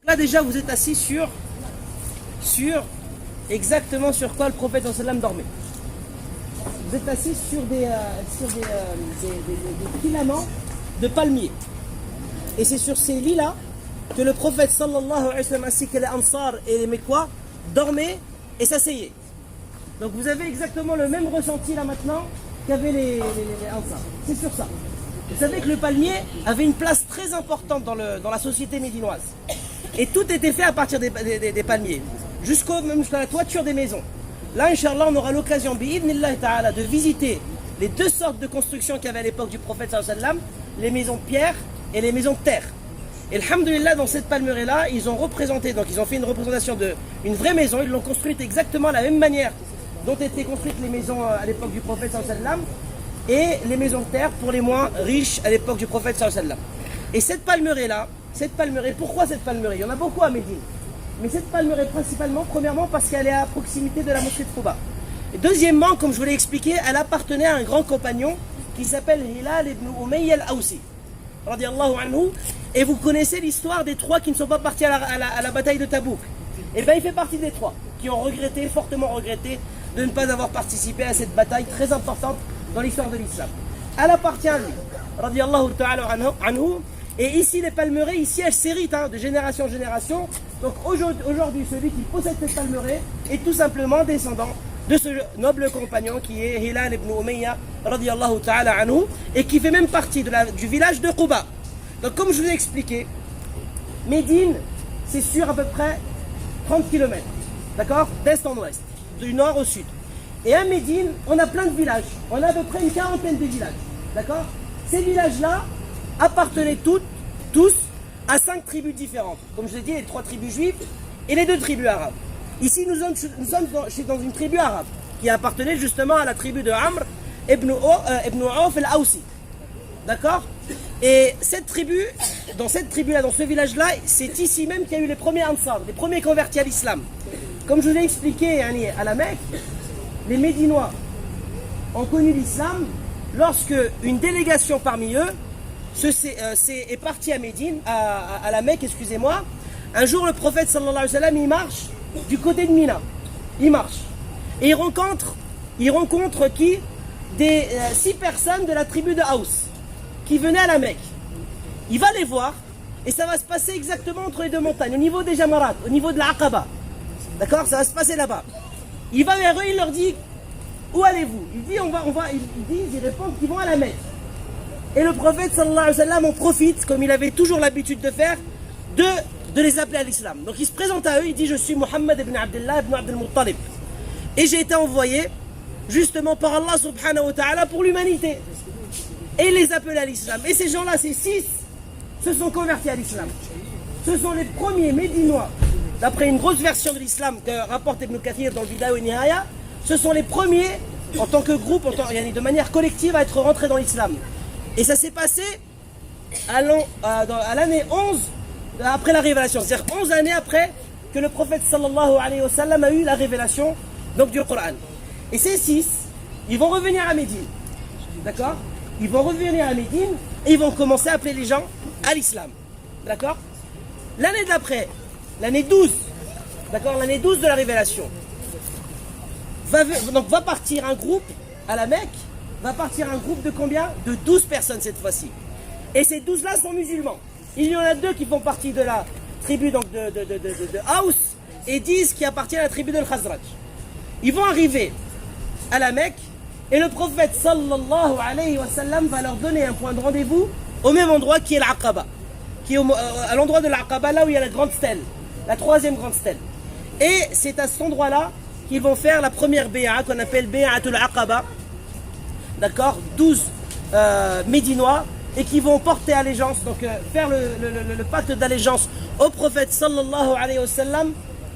Là déjà vous êtes assis sur exactement sur quoi le prophète sallam dormait. Vous êtes assis sur des filaments de palmiers. Et c'est sur ces lits-là que le prophète sallallahu alayhi wa sallam ainsi que les Ansar et les Mekwa dormaient et s'asseyaient. Donc vous avez exactement le même ressenti là maintenant qu'avaient les Ansar. C'est sur ça. Vous savez que le palmier avait une place très importante dans la société médinoise. Et tout était fait à partir des palmiers, jusqu'à la toiture des maisons. Là, Inch'Allah, on aura l'occasion, bi'idhnillah ta'ala, de visiter les deux sortes de constructions qu'il y avait à l'époque du prophète sallallahu alayhi wa sallam, les maisons de pierre et les maisons de terre. Et alhamdulillah, dans cette palmeraie-là, ils ont représenté, donc ils ont fait une représentation d'une vraie maison, ils l'ont construite exactement de la même manière dont étaient construites les maisons à l'époque du prophète sallallahu alayhi wa sallam, et les maisons de terre pour les moins riches à l'époque du prophète sallallahu alayhi wa sallam. Et cette palmeraie-là, pourquoi cette palmeraie? Il y en a beaucoup à Médine. Mais cette palmeraie principalement, premièrement parce qu'elle est à proximité de la mosquée de Quba. Et deuxièmement, comme je vous l'ai expliqué, elle appartenait à un grand compagnon qui s'appelle Hilal ibn Umayya al-Awsi, radiyallahu anhu. Et vous connaissez l'histoire des trois qui ne sont pas partis à la bataille de Tabouk. Et bien il fait partie des trois qui ont regretté, fortement regretté, de ne pas avoir participé à cette bataille très importante dans l'histoire de l'islam. Elle appartient à lui, radiyallahu ta'ala anhu. Et ici, les palmeraies, ici, elles s'héritent de génération en génération. Donc aujourd'hui, celui qui possède cette palmeraie est tout simplement descendant de ce noble compagnon qui est Hilal ibn Umayya, radiyallahu ta'ala anhu, et qui fait même partie du village de Quba. Donc comme je vous ai expliqué, Médine, c'est sur à peu près 30 km, d'accord, d'est en ouest, du nord au sud. Et à Médine, on a plein de villages. On a à peu près une quarantaine de villages, d'accord. Ces villages-là appartenaient tous à 5 tribus différentes. Comme je l'ai dit, les 3 tribus juives et les 2 tribus arabes. Ici, nous sommes dans une tribu arabe qui appartenait justement à la tribu de Amr ibn Auf al-Awsi. D'accord. Et dans cette tribu-là, dans ce village-là, c'est ici même qu'il y a eu les premiers Ansar, les premiers convertis à l'islam. Comme je vous l'ai expliqué à la Mecque, les Médinois ont connu l'islam lorsque une délégation parmi eux est parti à Médine, à la Mecque, excusez-moi. Un jour, le prophète sallallahu alayhi wa sallam, il marche du côté de Mina. Il marche. Et il rencontre qui? 6 personnes de la tribu de Haus qui venaient à la Mecque. Il va les voir et ça va se passer exactement entre les 2 montagnes, au niveau des Jamarat, au niveau de l'Aqaba. D'accord? Ça va se passer là-bas. Il va vers eux, il leur dit: où allez-vous? Il dit ils répondent qu'ils vont à la Mecque. Et le prophète sallallahu alayhi wa sallam en profite, comme il avait toujours l'habitude de faire, de les appeler à l'islam. Donc il se présente à eux, il dit: je suis Muhammad ibn Abdullah ibn Abdul Muttalib. Et j'ai été envoyé justement par Allah subhanahu wa ta'ala pour l'humanité. Et il les appelle à l'islam. Et ces gens-là, ces 6, se sont convertis à l'islam. Ce sont les premiers Médinois, d'après une grosse version de l'islam que rapporte Ibn Kathir dans le Bidaya wa Nihaya, ce sont les premiers, en tant que groupe, de manière collective, à être rentrés dans l'islam. Et ça s'est passé à l'année 11 après la révélation, c'est-à-dire 11 années après que le prophète sallallahu alayhi wa sallam a eu la révélation donc du Coran. Et ces 6, ils vont revenir à Médine, d'accord. Ils vont revenir à Médine et ils vont commencer à appeler les gens à l'islam, d'accord. L'année d'après, l'année 12, d'accord, l'année 12 de la révélation, va partir un groupe à la Mecque. Va partir un groupe de combien? De 12 personnes cette fois-ci. Et ces 12-là sont musulmans. Il y en a 2 qui font partie de la tribu donc de Haus et 10 qui appartiennent à la tribu de Khazraj. Ils vont arriver à la Mecque et le prophète sallallahu alayhi wa sallam va leur donner un point de rendez-vous au même endroit qui est l'Aqaba, qui est à l'endroit de l'Aqaba, là où il y a la grande stèle, la 3e grande stèle. Et c'est à cet endroit-là qu'ils vont faire la première bé'a qu'on appelle Bé'atul Aqaba. D'accord, 12 Médinois et qui vont porter allégeance, donc faire le pacte d'allégeance au prophète sallallahu alayhi wa sallam.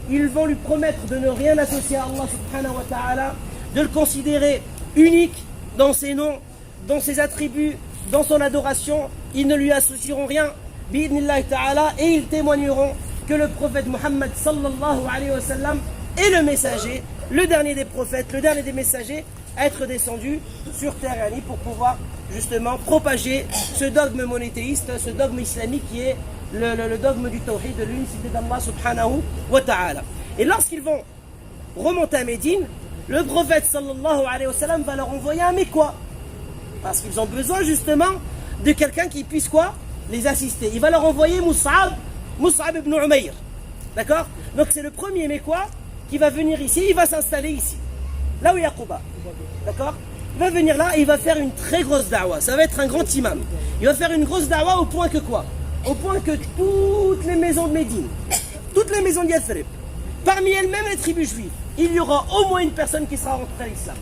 Ils vont lui promettre de ne rien associer à Allah subhanahu wa ta'ala, de le considérer unique dans ses noms, dans ses attributs, dans son adoration. Ils ne lui associeront rien, bi'idhnillah ta'ala, et ils témoigneront que le prophète Muhammad sallallahu alayhi wa sallam est le messager, le dernier des prophètes, le dernier des messagers, à être descendu sur terre pour pouvoir justement propager ce dogme monothéiste, ce dogme islamique qui est le dogme du tawhid, de l'unicité d'Allah subhanahu wa ta'ala. Et lorsqu'ils vont remonter à Médine, le prophète sallallahu alayhi wa sallam va leur envoyer un Mécois. Parce qu'ils ont besoin justement de quelqu'un qui puisse quoi? Les assister. Il va leur envoyer Mus'ab ibn Umayr. D'accord? Donc c'est le premier Mécois qui va venir ici, il va s'installer ici. Là où il y a Quba. D'accord? Il va venir là et il va faire une très grosse da'wa. Ça va être un grand imam. Il va faire une grosse da'wa au point que quoi? Au point que toutes les maisons de Médine, toutes les maisons de Yathrib, parmi elles-mêmes les tribus juives, il y aura au moins une personne qui sera rentrée à l'islam.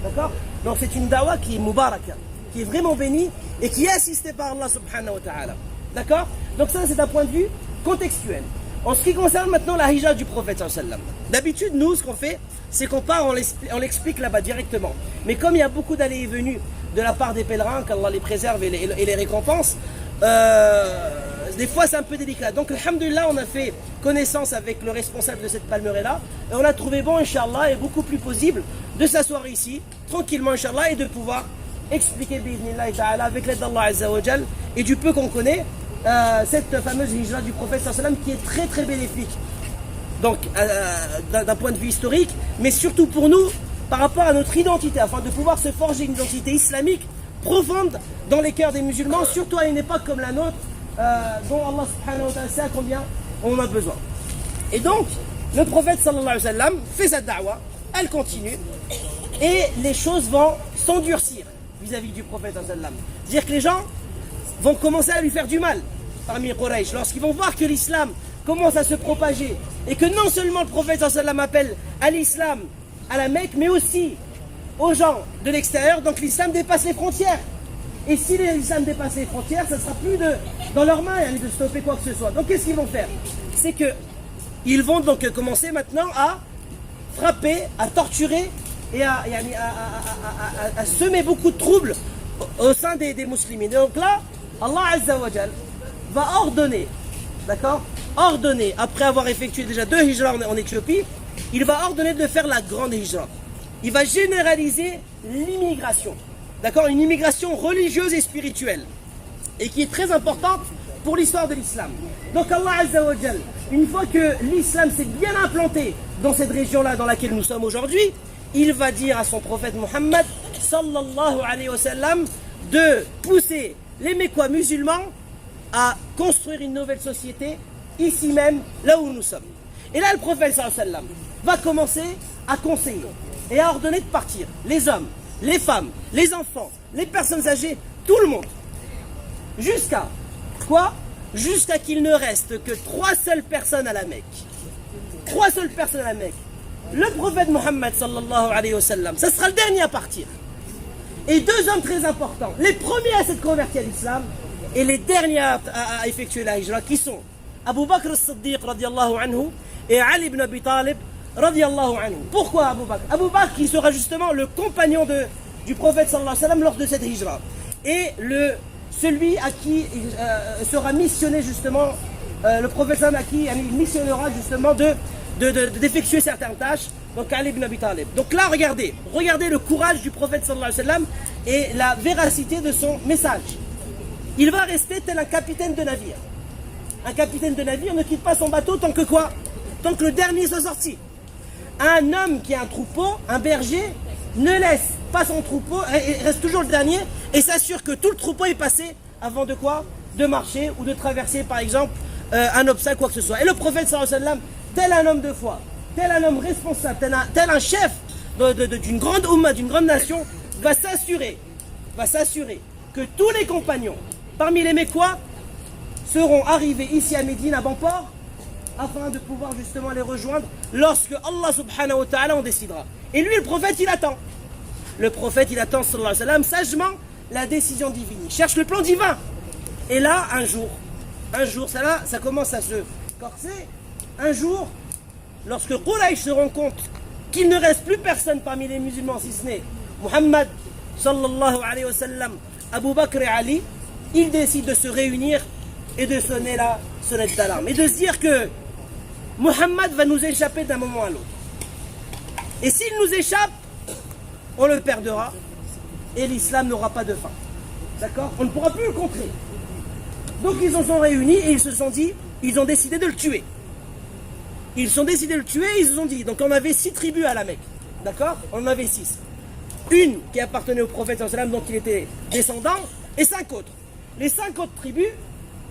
D'accord? Donc c'est une da'wa qui est mubaraka, qui est vraiment bénie et qui est assistée par Allah subhanahu wa ta'ala. D'accord? Donc ça c'est un point de vue contextuel. En ce qui concerne maintenant la hijra du prophète sallallahu alayhi wa sallam. D'habitude nous ce qu'on fait, c'est qu'on part, on l'explique là-bas directement. Mais comme il y a beaucoup d'allées et venues de la part des pèlerins, qu'Allah les préserve et les récompense, des fois c'est un peu délicat. Donc alhamdulillah, on a fait connaissance avec le responsable de cette palmeraie là et on a trouvé bon, Inch'Allah, et beaucoup plus possible de s'asseoir ici, tranquillement Inch'Allah, et de pouvoir expliquer bi'idhnillah ta'ala avec l'aide d'Allah Azza wa Jal et du peu qu'on connaît cette fameuse hijra du prophète sallallahu alayhi wa sallam qui est très très bénéfique. Donc d'un point de vue historique, mais surtout pour nous, par rapport à notre identité, afin de pouvoir se forger une identité islamique profonde dans les cœurs des musulmans, surtout à une époque comme la nôtre, dont Allah subhanahu wa ta'ala sait à combien on en a besoin. Et donc, le prophète sallallahu alayhi wa sallam fait sa da'wa, elle continue, et les choses vont s'endurcir vis-à-vis du prophète sallallahu alayhi wa sallam. C'est-à-dire que les gens vont commencer à lui faire du mal parmi les Quraysh, lorsqu'ils vont voir que l'islam commence à se propager, et que non seulement le prophète sallallahu alayhi wa sallam appelle à l'islam à la Mecque, mais aussi aux gens de l'extérieur, donc l'islam dépasse les frontières. Et si l'islam dépasse les frontières, ça ne sera plus dans leurs mains de stopper quoi que ce soit. Donc qu'est-ce qu'ils vont faire? C'est qu'ils vont donc commencer maintenant à frapper, à torturer et à semer beaucoup de troubles au sein des musulmans. Donc là, Allah Azza wa Jal va ordonner, d'accord? Ordonner, après avoir effectué déjà 2 hijras en Éthiopie, il va ordonner de faire la grande hijra. Il va généraliser l'immigration, d'accord? Une immigration religieuse et spirituelle, et qui est très importante pour l'histoire de l'islam. Donc Allah Azza wa Jal, une fois que l'islam s'est bien implanté dans cette région-là dans laquelle nous sommes aujourd'hui, il va dire à son prophète Muhammad sallallahu alayhi wa sallam de pousser les Mécois musulmans à construire une nouvelle société ici même, là où nous sommes. Et là, le prophète sallallahu alayhi wa sallam va commencer à conseiller et à ordonner de partir les hommes, les femmes, les enfants, les personnes âgées, tout le monde. Jusqu'à quoi? Jusqu'à qu'il ne reste que 3 seules personnes à la Mecque. 3 seules personnes à la Mecque. Le prophète Mohammed sallallahu alayhi wa sallam, ça sera le dernier à partir. Et 2 hommes très importants, les premiers à s'être convertis à l'islam et les derniers à effectuer la hijra, qui sont Abu Bakr as-Siddiq radiallahu anhu et Ali ibn Abi Talib radiallahu anhu. Pourquoi Abu Bakr? Abu Bakr qui sera justement le compagnon du prophète sallallahu alayhi wa sallam lors de cette hijra. Et celui à qui sera missionné justement, le prophète sallallahu alayhi wa sallam à qui il missionnera justement d'effectuer certaines tâches, donc Ali ibn Abi Talib. Donc là, regardez le courage du prophète sallallahu alayhi wa sallam et la véracité de son message. Il va rester tel un capitaine de navire. Un capitaine de navire ne quitte pas son bateau tant que quoi? Tant que le dernier soit sorti. Un homme qui a un troupeau, un berger, ne laisse pas son troupeau, il reste toujours le dernier et s'assure que tout le troupeau est passé avant de quoi? De marcher ou de traverser par exemple un obstacle, quoi que ce soit. Et le prophète sallallahu alayhi wa sallam, tel un homme de foi, tel un homme responsable, tel un chef d'une grande umma, d'une grande nation, va s'assurer que tous les compagnons parmi les Mécois seront arrivés ici à Médine à bon port afin de pouvoir justement les rejoindre lorsque Allah subhanahu wa ta'ala en décidera. Et lui, le prophète, il attend. Le prophète, il attend sallallahu alayhi wa sallam sagement la décision divine. Il cherche le plan divin. Et là, un jour, ça commence à se corser. Un jour, lorsque Quraysh se rend compte qu'il ne reste plus personne parmi les musulmans si ce n'est Muhammad sallallahu alayhi wa sallam, Abu Bakr et Ali, ils décident de se réunir et de sonner la sonnette d'alarme et de se dire que Muhammad va nous échapper d'un moment à l'autre. Et s'il nous échappe, on le perdra et l'islam n'aura pas de fin. D'accord? On ne pourra plus le contrer. Donc ils se sont réunis et ils se sont dit, ils ont décidé de le tuer. Ils sont décidés de le tuer et ils se sont dit, donc on avait 6 tribus à la Mecque. D'accord? On en avait 6. Une qui appartenait au prophète sallallahu alayhi wa sallam, dont il était descendant, et 5 autres. Les 5 autres tribus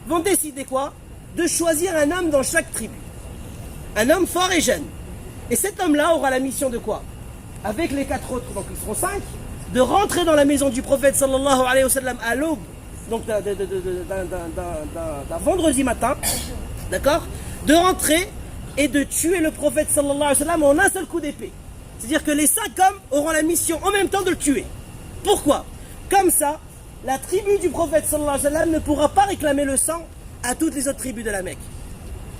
vont décider quoi? De choisir un homme dans chaque tribu. Un homme fort et jeune. Et cet homme-là aura la mission de quoi? Avec les 4 autres, donc ils seront 5, de rentrer dans la maison du prophète sallallahu alayhi wa sallam à l'aube, donc d'un vendredi matin, d'accord? De rentrer et de tuer le prophète sallallahu alayhi wa sallam en un seul coup d'épée. C'est-à-dire que les 5 hommes auront la mission en même temps de le tuer. Pourquoi? Comme ça, la tribu du prophète sallallahu alayhi wa sallam ne pourra pas réclamer le sang à toutes les autres tribus de la Mecque.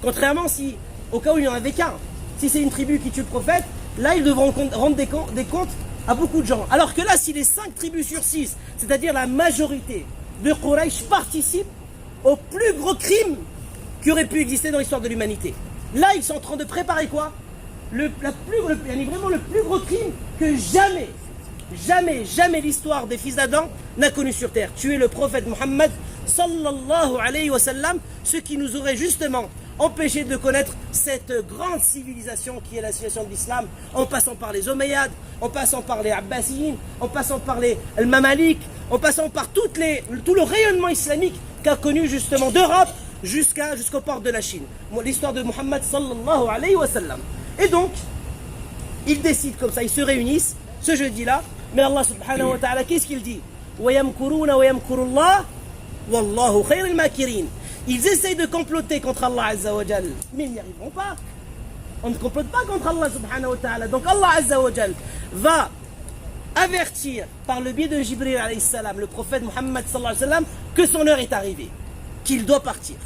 Contrairement si, au cas où il n'y en avait qu'un, si c'est une tribu qui tue le prophète, là ils devront rendre des comptes à beaucoup de gens. Alors que là, si les 5 tribus sur 6, c'est-à-dire la majorité de Quraysh, participent au plus gros crime qui aurait pu exister dans l'histoire de l'humanité. Là, ils sont en train de préparer quoi? Vraiment le plus gros crime que jamais l'histoire des fils d'Adam n'a connu sur terre. Tuer le prophète Mohammed sallallahu alayhi wa sallam, ce qui nous aurait justement empêché de connaître cette grande civilisation qui est la civilisation de l'islam, en passant par les Omeyyades, en passant par les Abbasiyin, en passant par les Mamalik, en passant par tout le rayonnement islamique qu'a connu justement d'Europe jusqu'aux portes de la Chine. L'histoire de Mohammed sallallahu alayhi wa sallam. Et donc, ils décident comme ça, ils se réunissent ce jeudi-là. Mais Allah subhanahu wa ta'ala, qu'est-ce qu'il dit? وَيَمْكُرُونَ وَيَمْكُرُ اللَّهُ وَاللَّهُ خَيْرُ الْمَاكِرِينَ. Ils essayent de comploter contre Allah Azza wa Jal, mais ils n'y arriveront pas. On ne complote pas contre Allah subhanahu wa ta'ala. Donc Allah Azza wa Jal va avertir par le biais de Jibril alayhi salam, le prophète Muhammad sallallahu alayhi wa sallam, que son heure est arrivée, qu'il doit partir.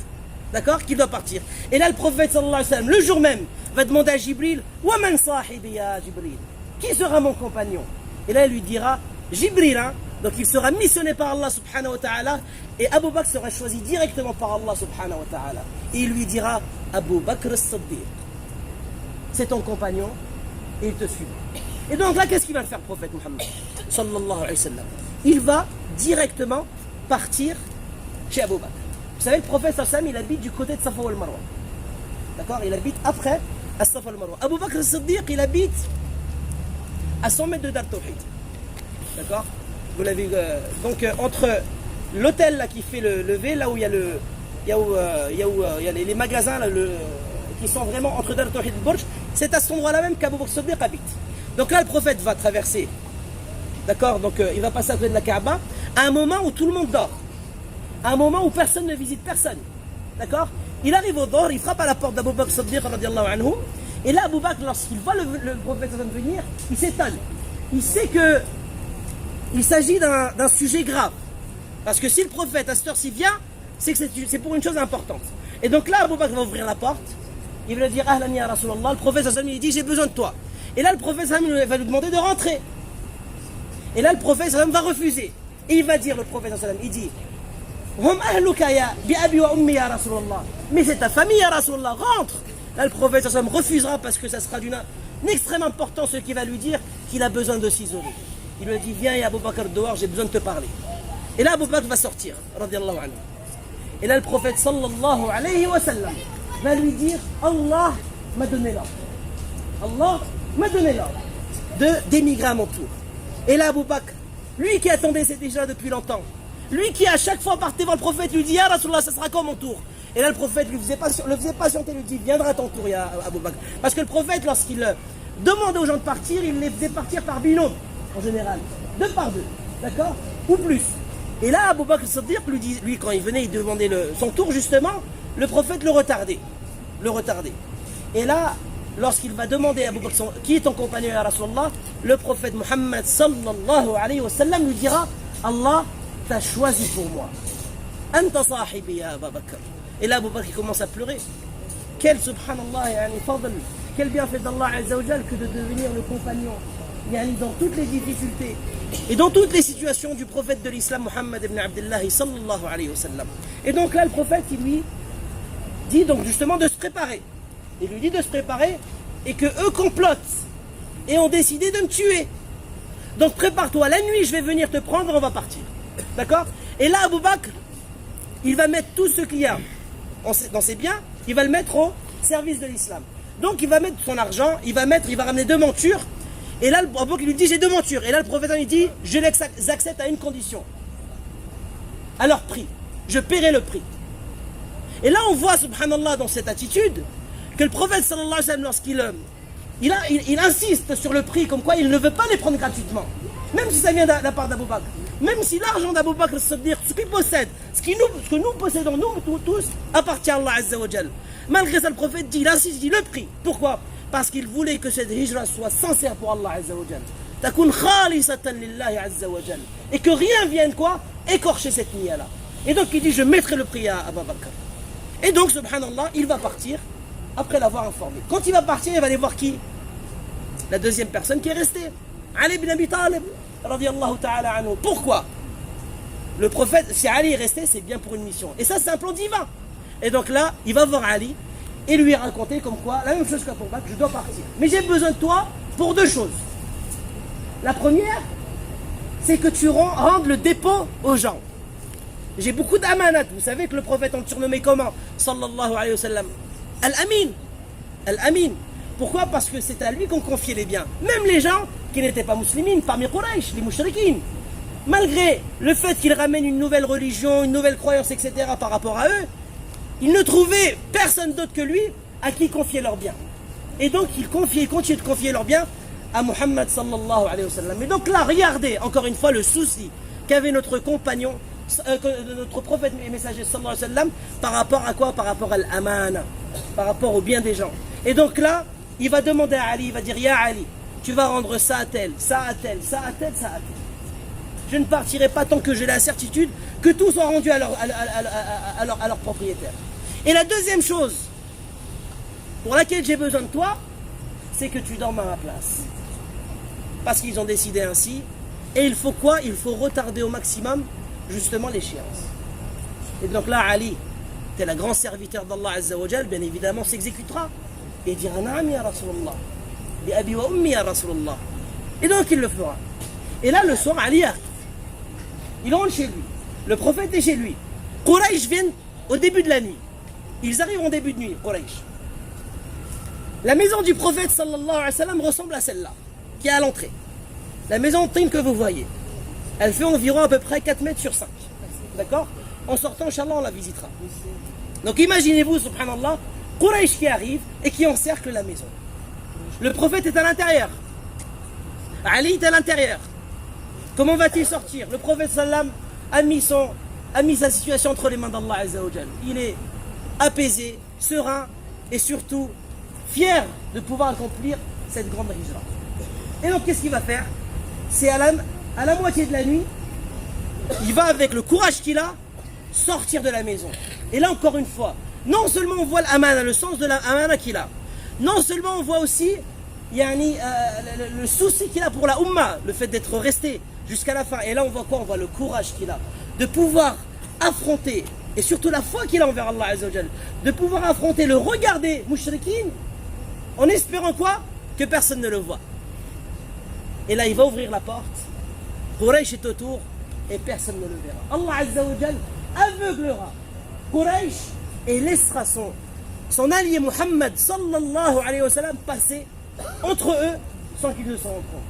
D'accord? Qu'il doit partir. Et là, le prophète sallallahu alayhi wa sallam, le jour même, va demander à Jibril, wa man sahibi ya Jibril? Qui sera mon compagnon? Et là, il lui dira, Jibril, hein? Donc il sera missionné par Allah subhanahu wa ta'ala, et Abu Bakr sera choisi directement par Allah subhanahu wa ta'ala. Et il lui dira, Abu Bakr as-Siddiq, c'est ton compagnon, et il te suit. Et donc là, qu'est-ce qu'il va faire le prophète Muhammad sallallahu alayhi wa sallam? Il va directement partir chez Abu Bakr. Vous savez, le prophète sallallahu alayhi wa sallam, il habite du côté de Safa wal Marwa. D'accord? Il habite après à Safa wal Marwa. Abu Bakr as-Siddiq, il habite à 100 mètres de Dar Tawhid. D'accord? Vous l'avez donc entre l'hôtel là qui fait le V, là où il y a les magasins là, qui sont vraiment entre Dar Tawhid et Burj, c'est à cet endroit-là même qu'Abu Bakr as-Siddiq habite. Donc là, le prophète va traverser. D'accord? Donc il va passer à côté de la Kaaba à un moment où tout le monde dort. À un moment où personne ne visite personne. D'accord? Il arrive au Dor, il frappe à la porte d'Abu Bakr as-Siddiq radiallahu anhu. Et là, Abu Bakr, lorsqu'il voit le prophète venir, il s'étonne. Il sait que il s'agit d'un sujet grave. Parce que si le prophète à cette heure-ci vient, c'est que c'est pour une chose importante. Et donc là, Abu Bakr va ouvrir la porte. Il va lui dire, Ahlan ya Rasulallah. Le prophète il dit, j'ai besoin de toi. Et là, le prophète va lui demander de rentrer. Et là, le prophète va refuser. Et il va dire, le prophète, il dit, Hum ahluka ya bi abi wa ummi ya Rasulallah. Mais c'est ta famille ya Rasulallah, rentre. Là, le prophète refusera parce que ça sera d'une extrême importance, ce qui va lui dire qu'il a besoin de s'isoler. Il lui dit, viens, Abu Bakr dehors, j'ai besoin de te parler. Et là, Abu Bakr va sortir, radiallahu anhu. Et là, le prophète sallallahu alayhi wa sallam va lui dire, Allah m'a donné l'ordre. Allah m'a donné l'ordre d'émigrer à mon tour. Et là, Abu Bakr, lui qui attendait c'est déjà depuis longtemps, lui qui à chaque fois partait devant le prophète, lui dit, ya Rasulallah, ça sera quand mon tour? Et là, le prophète le faisait patienter, lui dit, viendra ton tour, ya Abu Bakr. Parce que le prophète, lorsqu'il demandait aux gens de partir, il les faisait partir par binôme, en général. 2 par 2, d'accord? Ou plus. Et là, Abu Bakr Siddiq, lui, quand il venait, il demandait son tour, justement, le prophète le retardait. Et là, lorsqu'il va demander à Abu Bakr, qui est ton compagnon, ya Rasulallah, le prophète Muhammad sallallahu alayhi wa sallam lui dira, Allah t'a choisi pour moi. Anta sahibi ya Abu Bakr. Et là, Abu Bakr il commence à pleurer. Quel subhanallah, quel bienfait d'Allah Azza wa Jal que de devenir le compagnon dans toutes les difficultés et dans toutes les situations du prophète de l'islam, Muhammad ibn Abdullah sallallahu alayhi wa sallam. Et donc là, le prophète, il lui dit donc justement de se préparer. Il lui dit de se préparer et que eux complotent et ont décidé de me tuer. Donc prépare-toi, la nuit, je vais venir te prendre, on va partir. D'accord? Et là, Abu Bakr, il va mettre tout ce qu'il y a dans ses biens, il va le mettre au service de l'islam. Donc il va mettre son argent, il va ramener 2 montures. Et là, Abu Bakr lui dit, j'ai 2 montures. Et là, le prophète lui dit, je les accepte à une condition. À leur prix. Je paierai le prix. Et là, on voit, subhanallah, dans cette attitude, que le prophète, sallallahu alayhi wa sallam, lorsqu'il il insiste sur le prix, comme quoi il ne veut pas les prendre gratuitement. Même si ça vient de la part d'Abu Bakr. Même si l'argent d'Abu Bakr, c'est-à-dire ce qu'il possède, ce que nous possédons, nous tous, appartient à Allah Azza wa Jal. Malgré ça, le prophète dit, il insiste, il dit le prix. Pourquoi? Parce qu'il voulait que cette hijra soit sincère pour Allah Azza wa Jal. Takun khalisatan lillahi Azza wa Jal. Et que rien vienne quoi écorcher cette niya-là. Et donc il dit, je mettrai le prix à Abu Bakr. Et donc, subhanallah, il va partir après l'avoir informé. Quand il va partir, il va aller voir qui? La deuxième personne qui est restée. Ali ibn Abi Talib, radiyallahu ta'ala anhu. Pourquoi? Le prophète, si Ali est resté, c'est bien pour une mission. Et ça, c'est un plan divin. Et donc là, il va voir Ali et lui raconter comme quoi, la même chose qu'à Abu Bakr, je dois partir. Mais j'ai besoin de toi pour 2 choses. La première, c'est que tu rendes le dépôt aux gens. J'ai beaucoup d'amanat. Vous savez que le prophète, on le surnommait comment? Sallallahu alayhi wa sallam. Al-Amin. Al-Amin. Pourquoi? Parce que c'est à lui qu'on confiait les biens. Même les gens qui n'étaient pas musulmans, parmi Quraysh, les mouchriquines. Malgré le fait qu'ils ramènent une nouvelle religion, une nouvelle croyance, etc. par rapport à eux, ils ne trouvaient personne d'autre que lui à qui confier leurs biens. Et donc ils continuent de confier leurs biens à Muhammad sallallahu alayhi wa sallam. Et donc là, regardez encore une fois le souci qu'avait notre compagnon, notre prophète et messager sallallahu alayhi wa sallam, par rapport à quoi? Par rapport à l'amana, par rapport au bien des gens. Et donc là, il va demander à Ali, il va dire, Ya Ali, tu vas rendre ça à tel, ça à tel, ça à tel, ça à tel. Je ne partirai pas tant que j'ai la certitude que tout soit rendu à leur propriétaire. Et la deuxième chose pour laquelle j'ai besoin de toi, c'est que tu dormes à ma place. Parce qu'ils ont décidé ainsi. Et il faut quoi? Il faut retarder au maximum justement l'échéance. Et donc là, Ali, tel un grand serviteur d'Allah Azza wa Jal, bien évidemment s'exécutera. Et il dira, Naam ya Rasulallah. Bi abi wa ummi ya Rasulallah. Et donc il le fera. Et là, le soir, Ali arrive. Il rentre chez lui. Le prophète est chez lui. Quraysh viennent au début de la nuit. Ils arrivent en début de nuit, Quraysh. La maison du prophète sallallahu alayhi wa sallam ressemble à celle-là, qui est à l'entrée. La maison de que vous voyez. Elle fait environ à peu près 4 mètres sur 5. D'accord? En sortant, Inch'Allah, on la visitera. Donc imaginez-vous, subhanallah, Quraysh qui arrive et qui encercle la maison. Le prophète est à l'intérieur. Ali est à l'intérieur. Comment va-t-il sortir? Le prophète sallam a mis sa situation entre les mains d'Allah Azza wa Jal. Il est apaisé, serein et surtout fier de pouvoir accomplir cette grande hijra. Et donc qu'est-ce qu'il va faire? C'est à la moitié de la nuit, il va avec le courage qu'il a sortir de la maison. Et là encore une fois, non seulement on voit l'amana, le sens de l'amana qu'il a, non seulement on voit aussi le souci qu'il a pour la umma, le fait d'être resté jusqu'à la fin. Et là on voit quoi? On voit le courage qu'il a de pouvoir affronter, et surtout la foi qu'il a envers Allah Azza wa Jal, de pouvoir affronter le regard des mouchriquines en espérant quoi? Que personne ne le voit. Et là il va ouvrir la porte, Quraysh est autour et personne ne le verra. Allah Azza wa Jal aveuglera Quraysh et laissera son allié Muhammad sallallahu alayhi wa sallam passer entre eux sans qu'ils ne s'en rendent compte.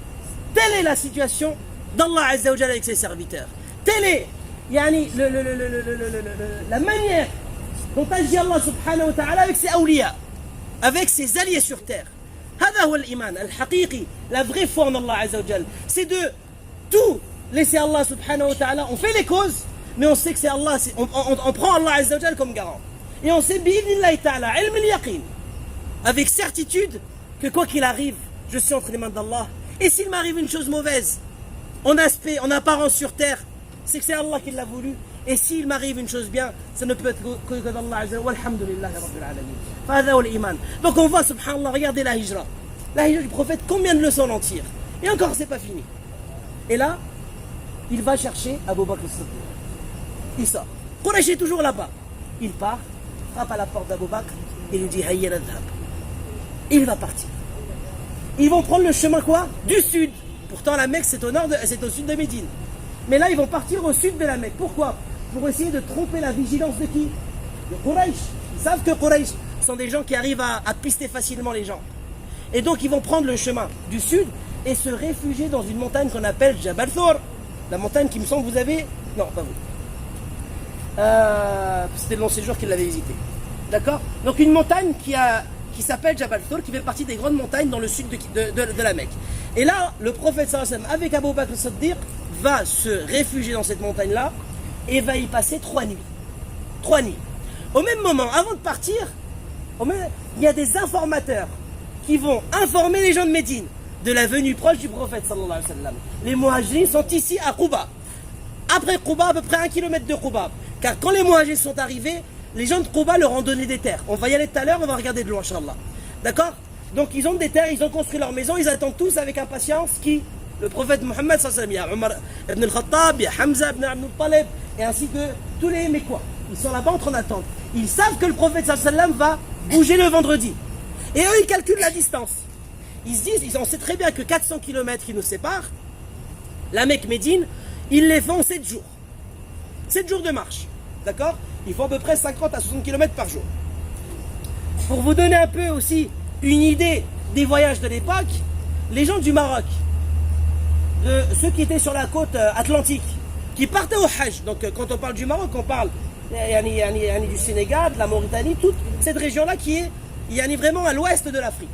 Telle est la situation d'Allah Azza wa Jal avec ses serviteurs. Telle est la manière dont agit Allah subhanahu wa ta'ala avec ses awliya, avec ses alliés sur terre. هذا هو الإيمان الحقيقي, la vraie foi en Allah Azza wa Jal. C'est de tout laisser Allah subhanahu wa ta'ala. On fait les causes, mais on sait que c'est Allah, on prend Allah Azza wa Jal comme garant. Et on sait bi'idnillahi ta'ala, ilm al-yaqin, avec certitude que quoi qu'il arrive, je suis entre les mains d'Allah. Et s'il m'arrive une chose mauvaise, en aspect, en apparence sur terre, c'est que c'est Allah qui l'a voulu. Et s'il m'arrive une chose bien, ça ne peut être que d'Allah Azza wa Jal. Walhamdulillahi Rabbil Alamin. Fahadha wal iman. Donc on voit, subhanallah, regardez la hijra. La hijra du prophète, combien de leçons on en tire? Et encore, c'est pas fini. Et là, il va chercher Abu Bakr as-Siddiq. Il sort. Quraysh est toujours là-bas. Il part, frappe à la porte d'Abu Bakr et lui dit Hayya nadhhab. Il va partir. Ils vont prendre le chemin quoi? Du sud. Pourtant la Mecque c'est au sud de Médine. Mais là ils vont partir au sud de la Mecque. Pourquoi? pour essayer de tromper la vigilance de qui? De Quraysh. Ils savent que Quraysh sont des gens qui arrivent à pister facilement les gens. Et donc ils vont prendre le chemin du sud et se réfugier dans une montagne qu'on appelle Jabal Thur. La montagne qui me semble vous avez... Non, pas vous. C'était le long séjour qu'il l'avait visité. D'accord? Donc une montagne qui s'appelle Jabal Thur, qui fait partie des grandes montagnes dans le sud de la Mecque. Et là, le prophète sallallahu alayhi wa sallam, avec Abu Bakr as-Siddiq, va se réfugier dans cette montagne-là et va y passer 3 nuits. 3 nuits. Au même moment, avant de partir, il y a des informateurs qui vont informer les gens de Médine de la venue proche du prophète sallallahu alayhi wa sallam. Les Muhajirin sont ici à Quba. Après Quba, à peu près 1 kilomètre de Quba. Car quand les Muhajirin sont arrivés, les gens de Quba leur ont donné des terres. On va y aller tout à l'heure, on va regarder de loin, Inch'Allah. D'accord? Donc ils ont des terres, ils ont construit leur maison, ils attendent tous avec impatience qui? Le prophète Mohammed sallallahu alayhi wa sallam. Il y a Omar ibn al-Khattab, il y a Hamza ibn Abdul Talib, et ainsi que tous les Mécois. Ils sont là-bas en train d'attendre. Ils savent que le prophète sallallahu alayhi wa sallam va bouger le vendredi. Et eux, ils calculent la distance. Ils se disent, on sait très bien que 400 km qui nous séparent, la Mecque-Médine, ils les font en 7 jours. 7 jours de marche. D'accord? Ils font à peu près 50 à 60 km par jour. Pour vous donner un peu aussi une idée des voyages de l'époque, les gens du Maroc, ceux qui étaient sur la côte atlantique, qui partaient au Hajj, donc quand on parle du Maroc, on parle du Sénégal, de la Mauritanie, toute cette région-là qui est vraiment à l'ouest de l'Afrique.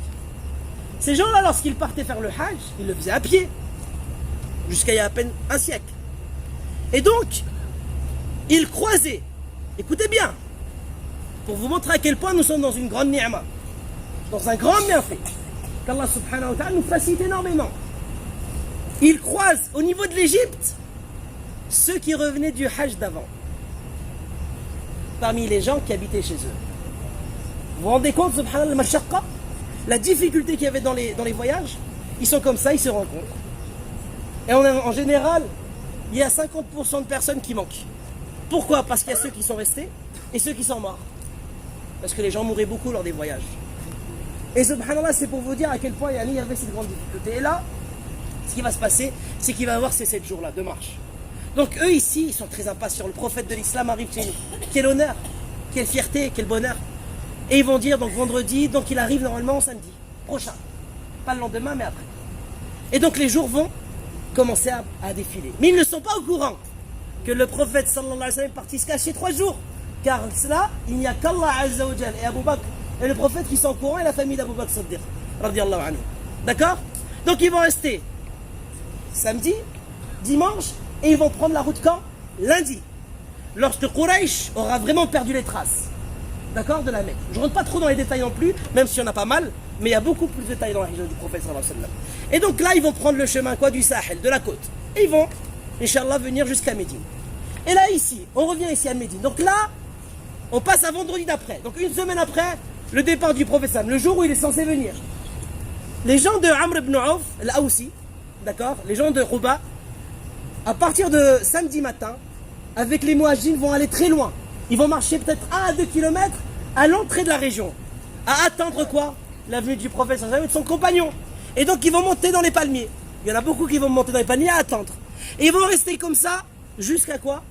Ces gens-là, lorsqu'ils partaient faire le Hajj, ils le faisaient à pied, jusqu'à il y a à peine un siècle. Et donc, ils croisaient, écoutez bien, pour vous montrer à quel point nous sommes dans une grande ni'ma, dans un grand bienfait, qu'Allah subhanahu wa ta'ala nous facilite énormément. Ils croisent au niveau de l'Égypte ceux qui revenaient du Hajj d'avant, parmi les gens qui habitaient chez eux. Vous vous rendez compte, subhanallah, al-mashaqqa, la difficulté qu'il y avait dans les voyages? Ils sont comme ça, ils se rencontrent. Et en général, il y a 50% de personnes qui manquent. Pourquoi? Parce qu'il y a ceux qui sont restés et ceux qui sont morts. Parce que les gens mouraient beaucoup lors des voyages. Et subhanallah, c'est pour vous dire à quel point il y avait cette grande difficulté. Et là, ce qui va se passer, c'est qu'il va y avoir ces 7 jours-là de marche. Donc eux ici, ils sont très impatients. Le prophète de l'islam arrive chez nous. Quel honneur, quelle fierté, quel bonheur. Et ils vont dire donc vendredi, donc il arrive normalement samedi prochain. Pas le lendemain, mais après. Et donc les jours vont commencer à défiler. Mais ils ne sont pas au courant que le prophète sallallahu alayhi wa sallam est parti se cacher 3 jours. Car cela, il n'y a qu'Allah azza wa jal et Abu Bakr et le prophète qui sont au courant et la famille d'Abu Bakr Siddiq. Radiallahu anhu. D'accord? Donc ils vont rester samedi, dimanche, et ils vont prendre la route quand? Lundi. Lorsque Quraysh aura vraiment perdu les traces. D'accord? De la Mecque. Je ne rentre pas trop dans les détails non plus, même s'il y en a pas mal, mais il y a beaucoup plus de détails dans la religion du prophète sallallahu alayhi wa sallam. Et donc là, ils vont prendre le chemin quoi? Du Sahel, de la côte. Et ils vont, Inch'Allah, venir jusqu'à Médine. Et là, ici, on revient ici à Médine. Donc là, on passe à vendredi d'après. Donc une semaine après, le départ du prophète sallam, le jour où il est censé venir. Les gens de Amr ibn Auf, là aussi, d'accord? Les gens de Quba, à partir de samedi matin, avec les Muhajirin, vont aller très loin. Ils vont marcher peut-être 1 à 2 km à l'entrée de la région. À attendre quoi? La venue du prophète sallallahu alayhi wa sallam et de son compagnon. Et donc ils vont monter dans les palmiers. Il y en a beaucoup qui vont monter dans les palmiers à attendre. Et ils vont rester comme ça jusqu'à quoi?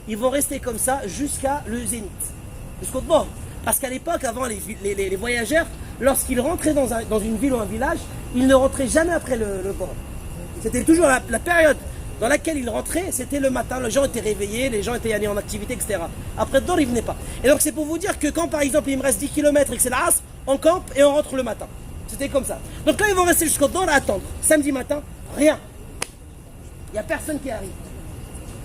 Ils vont rester comme ça jusqu'à le zénith. Jusqu'au bord. Parce qu'à l'époque, avant les voyageurs, lorsqu'ils rentraient dans une ville ou un village, ils ne rentraient jamais après le bord. C'était toujours la période dans laquelle ils rentraient, c'était le matin, les gens étaient réveillés, les gens étaient allés en activité, etc. Après le dehors, ils ne venaient pas. Et donc c'est pour vous dire que quand par exemple il me reste 10 km et que c'est la Asr, on campe et on rentre le matin. C'était comme ça. Donc là ils vont rester jusqu'au dehors à attendre. Samedi matin, rien. Il n'y a personne qui arrive.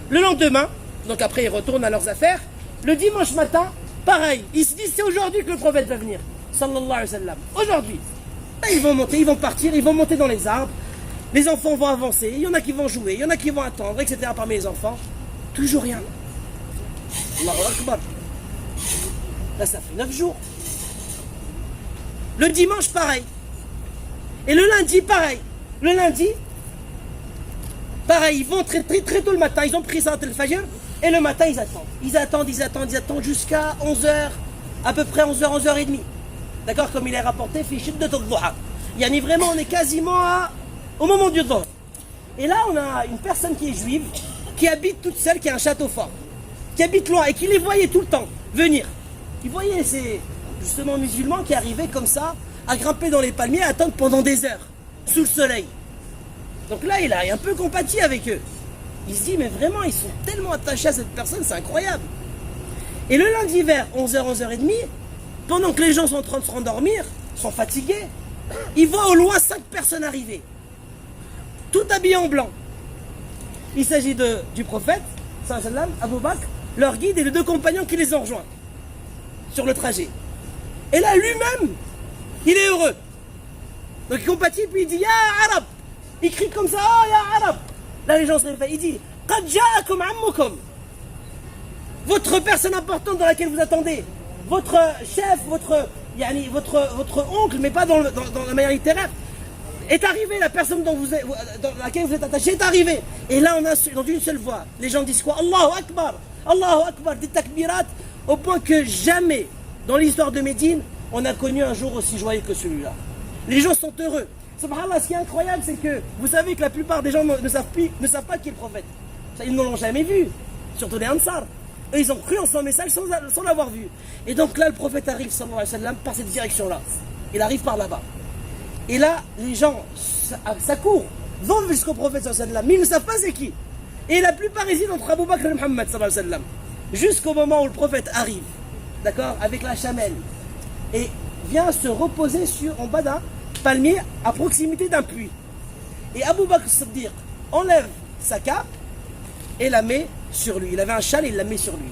Le lendemain, donc après ils retournent à leurs affaires. Le dimanche matin, pareil. Ils se disent c'est aujourd'hui que le prophète va venir. Sallallahu alayhi wa sallam. Aujourd'hui. Là, ils vont monter, ils vont partir, ils vont monter dans les arbres. Les enfants vont avancer, il y en a qui vont jouer, il y en a qui vont attendre, etc. parmi les enfants. Toujours rien. Allahu Akbar. Là, ça fait 9 jours. Le dimanche, pareil. Et le lundi, pareil. Le lundi, pareil. Ils vont très tôt le matin. Ils ont pris ça le Fajr. Et le matin, ils attendent. Ils attendent jusqu'à 11h. À peu près 11h, 11h30. D'accord? Comme il est rapporté, Fichid de Tadlouha. Yani vraiment, on est quasiment au moment du Dhuhr. Et là, on a une personne qui est juive, qui habite toute seule, qui a un château fort. qui habitent loin et qui les voyaient tout le temps venir. Ils voyaient ces justement musulmans qui arrivaient comme ça, à grimper dans les palmiers, à attendre pendant des heures, sous le soleil. Donc là, il a un peu compati avec eux. Il se dit, mais vraiment, ils sont tellement attachés à cette personne, c'est incroyable. Et le lundi vers 11h, 11h30, pendant que les gens sont en train de se rendormir, sont fatigués, il voit au loin 5 personnes arriver, tout habillées en blanc. Il s'agit du prophète, sallam, Abu Bakr, leur guide et les 2 compagnons qui les ont rejoints sur le trajet. Et là, lui-même, il est heureux. Donc il compatit, puis il dit, Ya Arab. Il crie comme ça, oh Ya Arab. Là, les gens se réveillent. Il dit, Qad ja'akum ammukum. Votre personne importante dans laquelle vous attendez, votre chef, votre oncle, mais pas dans la manière littéraire, est arrivé. La personne dans laquelle vous êtes attaché est arrivée. Et là, on a dans une seule voix. Les gens disent quoi? Allahu Akbar, Allahu Akbar, des takbirat, au point que jamais, dans l'histoire de Médine, on a connu un jour aussi joyeux que celui-là. Les gens sont heureux. Subhanallah, ce qui est incroyable, c'est que vous savez que la plupart des gens ne savent pas qui est le prophète. Ça, ils ne l'ont jamais vu, surtout les Ansar. Eux, ils ont cru en son message sans l'avoir vu. Et donc là, le prophète arrive, sallallahu alayhi wa sallam, par cette direction-là. Il arrive par là-bas. Et là, les gens, ça court, vont jusqu'au prophète, sallallahu alayhi wa sallam, mais ils ne savent pas c'est qui. Et la plupart hésitent entre Abu Bakr et Muhammad, sallallahu alayhi wa sallam, jusqu'au moment où le prophète arrive, d'accord, avec la chamelle, et vient se reposer en bas d'un palmier à proximité d'un puits. Et Abu Bakr Siddiq enlève sa cape et la met sur lui. Il avait un châle et il la met sur lui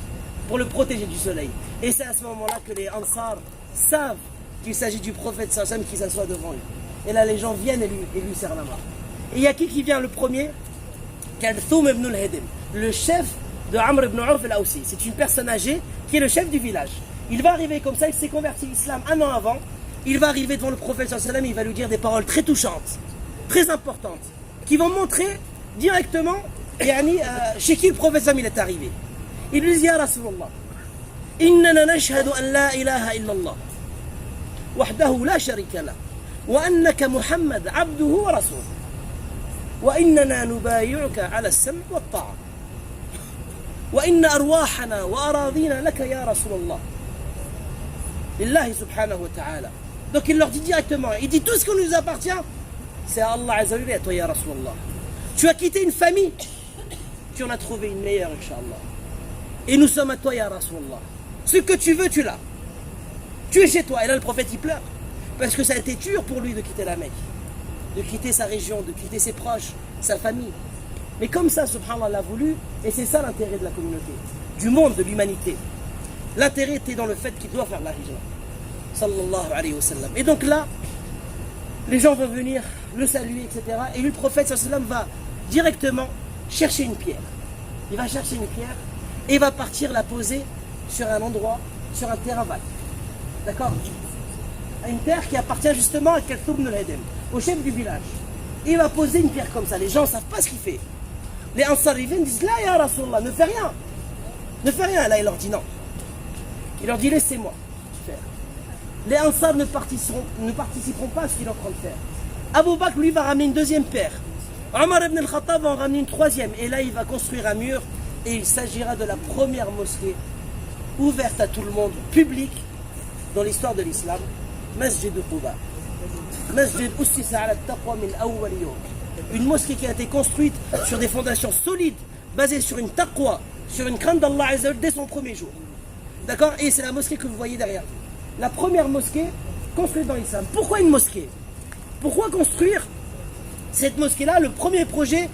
pour le protéger du soleil. Et c'est à ce moment-là que les Ansar savent qu'il s'agit du prophète sallam qui s'assoit devant lui. Et là, les gens viennent et lui serrent la main. Et il y a qui vient le premier? Kalthoum ibn al-Hadim, le chef de Amr ibn Auf al-Awsi. C'est une personne âgée qui est le chef du village. Il va arriver comme ça, il s'est converti à l'islam un an avant. Il va arriver devant le prophète sallam et il va lui dire des paroles très touchantes, très importantes, qui vont montrer directement chez qui le prophète sallam est arrivé. Il lui dit, Ya Rasulallah, innana nashhadu an la ilaha illallah, wahdahu la sharika lah, wa annaka Muhammad abduhu wa rasuluh, wa innana nubayi'uka ala as-sam' wa at-ta'a, wa inna arwahana wa aradina laka ya Rasulallah, lillahi subhanahu wa ta'ala. Donc il leur dit directement, il dit tout ce qui nous appartient, c'est à Allah Azza wa Jalla et à toi, Ya Rasulallah. Tu as quitté une famille, tu en as trouvé une meilleure, Inch'Allah. Et nous sommes à toi, Ya Rasulallah. Ce que tu veux, tu l'as. Tu es chez toi. Et là, le prophète, il pleure. Parce que ça a été dur pour lui de quitter la Mecque, de quitter sa région, de quitter ses proches, sa famille. Mais comme ça, subhanallah, l'a voulu, et c'est ça l'intérêt de la communauté, du monde, de l'humanité. L'intérêt était dans le fait qu'il doit faire la hijra. Sallallahu alayhi wa sallam. Et donc là, les gens vont venir le saluer, etc. Et lui, le prophète sallallahu alayhi wa sallam va directement chercher une pierre. Il va chercher une pierre et il va partir la poser sur un endroit, sur un terrain vague. D'accord? Une terre qui appartient justement à Kalthoum ibn al-Hadim, au chef du village. Et il va poser une pierre comme ça. Les gens ne savent pas ce qu'il fait. Les Ansar viennent disent, là, ya Rasulallah, ne fais rien. Ne fais rien. Là, il leur dit non. Il leur dit, laissez-moi faire. Les Ansar ne participeront pas à ce qu'il est en train de faire. Abu Bakr, lui, va ramener une deuxième pierre. Omar ibn al-Khattab va en ramener une troisième. Et là, il va construire un mur. Et il s'agira de la première mosquée ouverte à tout le monde, publique, dans l'histoire de l'islam. Masjid Quba. Masjid Ussisa ala taqwa min awwal yawm. Une mosquée qui a été construite sur des fondations solides, basées sur une taqwa, sur une crainte d'Allah Azza wa Jalla dès son premier jour. D'accord? Et c'est la mosquée que vous voyez derrière vous. La première mosquée construite dans l'islam. Pourquoi une mosquée? Pourquoi construire cette mosquée-là, le premier projet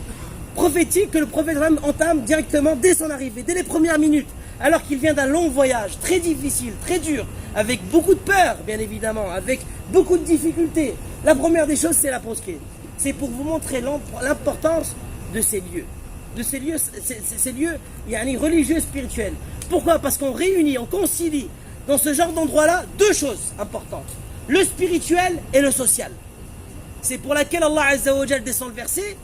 prophétique que le prophète entame directement dès son arrivée, dès les premières minutes, alors qu'il vient d'un long voyage, très difficile, très dur, avec beaucoup de peur, bien évidemment, avec beaucoup de difficultés. La première des choses, c'est la mosquée. C'est pour vous montrer l'importance de ces lieux. Ces lieux religieux et spirituels. Pourquoi? Parce qu'on réunit, on concilie dans ce genre d'endroit-là deux choses importantes. Le spirituel et le social. C'est pour laquelle Allah Azza wa Jal descend le verset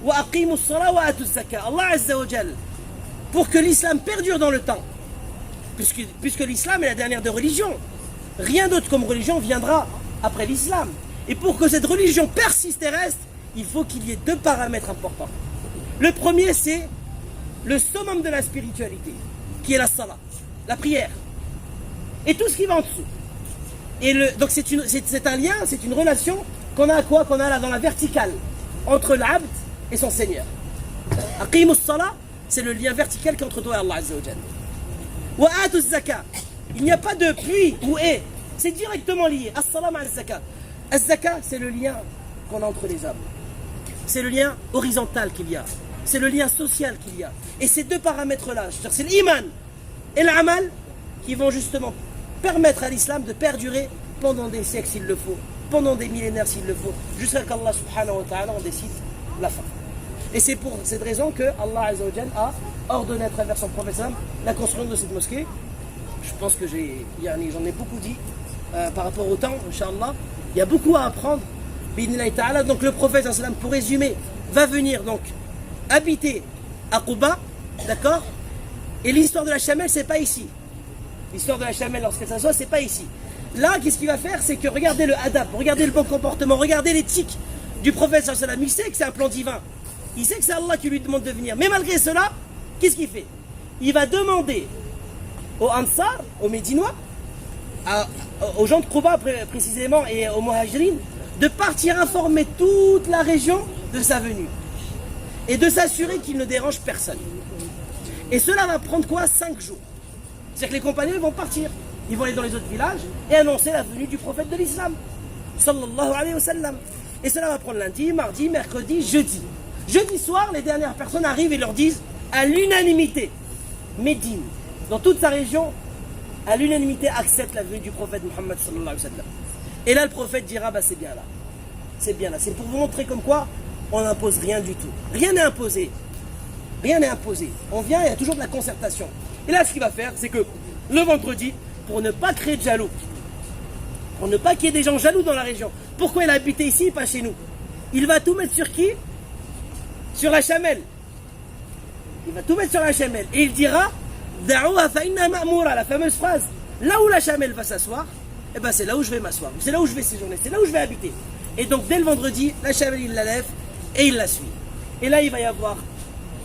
wa aqimus salat wa atuz zakat. Allah Azza wa Jal, pour que l'islam perdure dans le temps, puisque l'islam est la dernière des religions, rien d'autre comme religion viendra après l'islam. Et pour que cette religion persiste et reste, il faut qu'il y ait deux paramètres importants. Le premier, c'est le summum de la spiritualité. qui est la salat, la prière. Et tout ce qui va en dessous. Donc c'est un lien, c'est une relation qu'on a à quoi? Qu'on a là dans la verticale, entre l'abd et son Seigneur. Aqimus salat, c'est le lien vertical qui est entre toi et Allah Azza wa Jalla. Wa atu zaka. Il n'y a pas de puis ou et. C'est directement lié. As-salam al-zaka. As-zaka, c'est le lien qu'on a entre les hommes. C'est le lien horizontal qu'il y a. C'est le lien social qu'il y a. Et ces deux paramètres-là, c'est l'iman et l'amal qui vont justement permettre à l'islam de perdurer pendant des siècles s'il le faut, pendant des millénaires s'il le faut, jusqu'à qu'Allah subhanahu wa ta'ala en décide la fin. Et c'est pour cette raison que Allah Azza wa Jalla a ordonné à travers son prophète la construction de cette mosquée. Je pense que j'en ai beaucoup dit par rapport au temps, Inch'Allah. Il y a beaucoup à apprendre. Donc le prophète, pour résumer, va venir donc habiter à Quba, d'accord? Et l'histoire de la chamelle, c'est pas ici. L'histoire de la chamelle, lorsqu'elle s'assoit, c'est pas ici. Là, qu'est-ce qu'il va faire? C'est que regardez le adab, regardez le bon comportement, regardez l'éthique du prophète, il sait que c'est un plan divin. Il sait que c'est Allah qui lui demande de venir. Mais malgré cela, qu'est-ce qu'il fait? Il va demander aux Ansar, aux Médinois, aux gens de Quba précisément et aux Muhajirin, de partir informer toute la région de sa venue. Et de s'assurer qu'il ne dérange personne. Et cela va prendre quoi? 5 jours. C'est-à-dire que les compagnons vont partir. Ils vont aller dans les autres villages et annoncer la venue du prophète de l'islam. Sallallahu alayhi wa sallam. Et cela va prendre lundi, mardi, mercredi, jeudi. Jeudi soir, les dernières personnes arrivent et leur disent à l'unanimité, Médine, dans toute sa région, à l'unanimité accepte la venue du prophète Muhammad sallallahu alayhi wa sallam. Et là, le prophète dira, bah c'est bien là. C'est bien là. C'est pour vous montrer comme quoi on n'impose rien du tout. Rien n'est imposé. Rien n'est imposé. On vient, il y a toujours de la concertation. Et là, ce qu'il va faire, c'est que le vendredi, pour ne pas créer de jaloux, pour ne pas qu'il y ait des gens jaloux dans la région, pourquoi il a habité ici et pas chez nous? Il va tout mettre sur qui? Sur la chamelle. Il va tout mettre sur la chamelle. Et il dira, Da'uha fa inna ma'moura, la fameuse phrase. Là où la chamelle va s'asseoir, eh ben c'est là où je vais m'asseoir. C'est là où je vais séjourner. C'est là où je vais habiter. Et donc, dès le vendredi, la chamelle, il la lève et il la suit. Et là, il va y avoir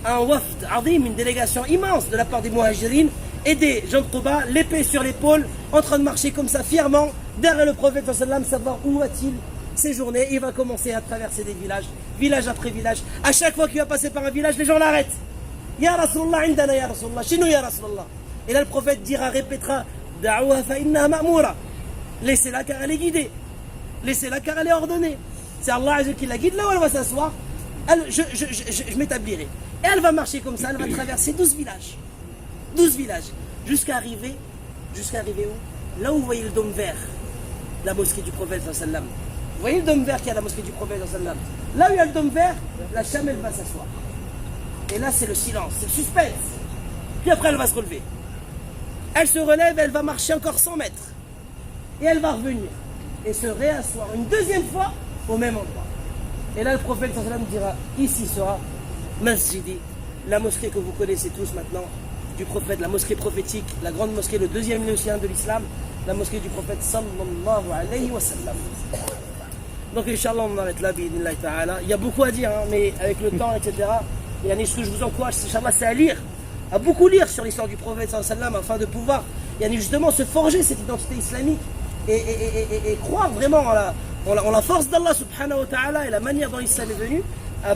un wafd azim, une délégation immense de la part des muhajirines et des gens de Quba, l'épée sur l'épaule, en train de marcher comme ça fièrement derrière le prophète sallam, savoir où a-t-il séjourné. Il va commencer à traverser des villages, village après village. À chaque fois qu'il va passer par un village, les gens l'arrêtent. Ya Rasulallah, indana ya Rasulallah, chez nous ya Rasulallah. Et là le prophète dira, répétera, Da'uha fa innaha ma'moura. Laissez-la car elle est guidée. Laissez-la car elle est ordonnée. C'est Allah Azza qui la guide, là où elle va s'asseoir. Je m'établirai. Et elle va marcher comme ça, elle va traverser 12 villages. 12 villages. Jusqu'à arriver où? Là où vous voyez le dôme vert, la mosquée du prophète sallam. Vous voyez le dôme vert qui est à la mosquée du prophète sallam. Là où il y a le dôme vert, la chamelle va s'asseoir. Et là c'est le silence, c'est le suspense. Puis après elle va se relever. Elle se relève, elle va marcher encore 100 mètres. Et elle va revenir. Et se réasseoir une deuxième fois au même endroit. Et là le prophète sallam dira, ici sera Masjidi, la mosquée que vous connaissez tous maintenant, du prophète, la mosquée prophétique, la grande mosquée, le deuxième océan de l'islam, la mosquée du prophète sallallahu alayhi wa sallam. Donc Inch'Allah on arrête là, bi'idhnillahi ta'ala. Il y a beaucoup à dire, hein, mais avec le temps, etc. Et ce que je vous encourage, Inch'Allah, c'est à lire, à beaucoup lire sur l'histoire du prophète sallallahu alayhi wa sallam, afin de pouvoir justement se forger cette identité islamique et croire vraiment en la force d'Allah subhanahu wa ta'ala et la manière dont l'islam est venu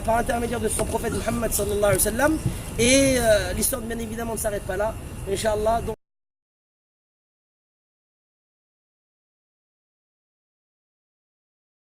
par l'intermédiaire de son prophète Muhammad sallallahu alayhi wa sallam. Et l'histoire bien évidemment ne s'arrête pas là, Inch'Allah. Donc